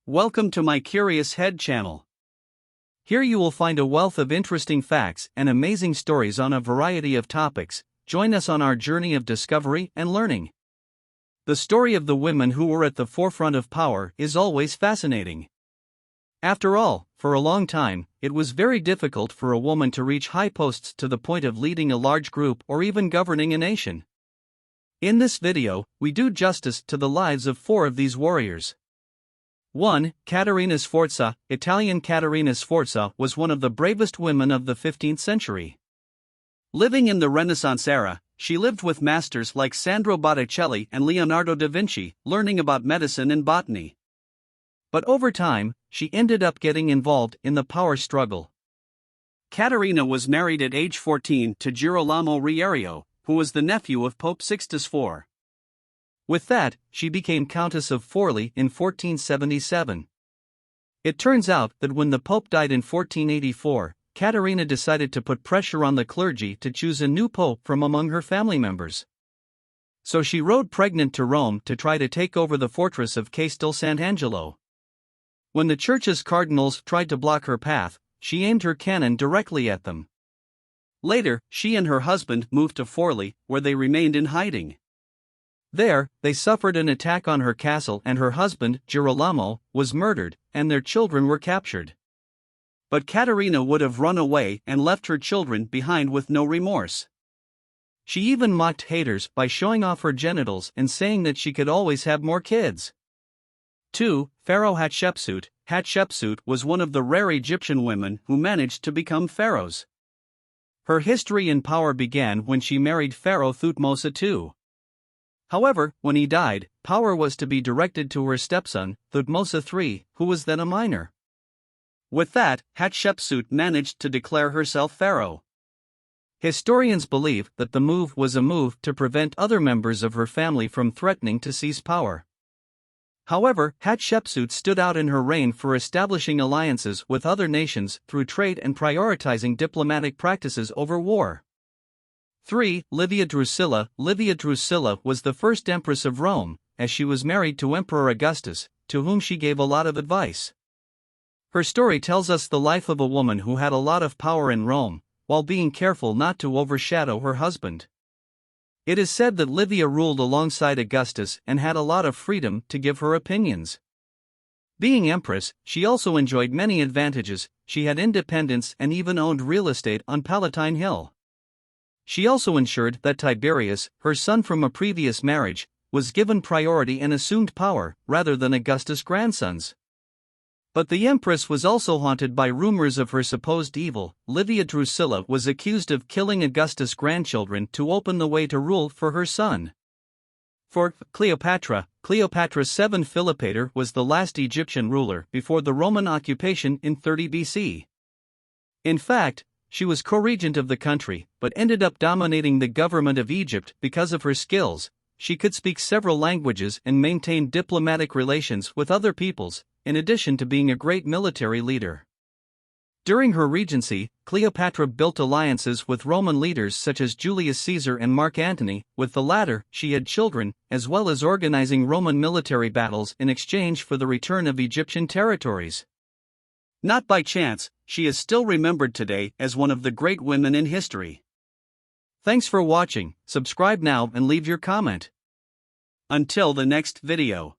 Welcome to my Curious Head channel. Here you will find a wealth of interesting facts and amazing stories on a variety of topics. Join us on our journey of discovery and learning. The story of the women who were at the forefront of power is always fascinating. After all, for a long time, it was very difficult for a woman to reach high posts to the point of leading a large group or even governing a nation. In this video, we do justice to the lives of 4 of these warriors. 1. Caterina Sforza. Italian Caterina Sforza was one of the bravest women of the 15th century. Living in the Renaissance era, she lived with masters like Sandro Botticelli and Leonardo da Vinci, learning about medicine and botany. But over time, she ended up getting involved in the power struggle. Caterina was married at age 14 to Girolamo Riario, who was the nephew of Pope Sixtus IV. With that, she became Countess of Forli in 1477. It turns out that when the Pope died in 1484, Caterina decided to put pressure on the clergy to choose a new pope from among her family members. So she rode pregnant to Rome to try to take over the fortress of Castel Sant'Angelo. When the church's cardinals tried to block her path, she aimed her cannon directly at them. Later, she and her husband moved to Forli, where they remained in hiding. There, they suffered an attack on her castle and her husband, Girolamo, was murdered, and their children were captured. But Caterina would have run away and left her children behind with no remorse. She even mocked haters by showing off her genitals and saying that she could always have more kids. 2. Pharaoh Hatshepsut. Hatshepsut was one of the rare Egyptian women who managed to become pharaohs. Her history and power began when she married Pharaoh Thutmose II. However, when he died, power was to be directed to her stepson, Thutmose III, who was then a minor. With that, Hatshepsut managed to declare herself pharaoh. Historians believe that the move was a move to prevent other members of her family from threatening to seize power. However, Hatshepsut stood out in her reign for establishing alliances with other nations through trade and prioritizing diplomatic practices over war. 3. Livia Drusilla. Livia Drusilla was the first empress of Rome, as she was married to Emperor Augustus, to whom she gave a lot of advice. Her story tells us the life of a woman who had a lot of power in Rome, while being careful not to overshadow her husband. It is said that Livia ruled alongside Augustus and had a lot of freedom to give her opinions. Being empress, she also enjoyed many advantages. She had independence and even owned real estate on Palatine Hill. She also ensured that Tiberius, her son from a previous marriage, was given priority and assumed power, rather than Augustus' grandsons. But the empress was also haunted by rumors of her supposed evil. Livia Drusilla was accused of killing Augustus' grandchildren to open the way to rule for her son. 4. Cleopatra. Cleopatra VII Philopator was the last Egyptian ruler before the Roman occupation in 30 BC. In fact, she was co-regent of the country, but ended up dominating the government of Egypt because of her skills. She could speak several languages and maintain diplomatic relations with other peoples, in addition to being a great military leader. During her regency, Cleopatra built alliances with Roman leaders such as Julius Caesar and Mark Antony. With the latter, she had children, as well as organizing Roman military battles in exchange for the return of Egyptian territories. Not by chance, she is still remembered today as one of the great women in history. Thanks for watching. Subscribe now and leave your comment. Until the next video.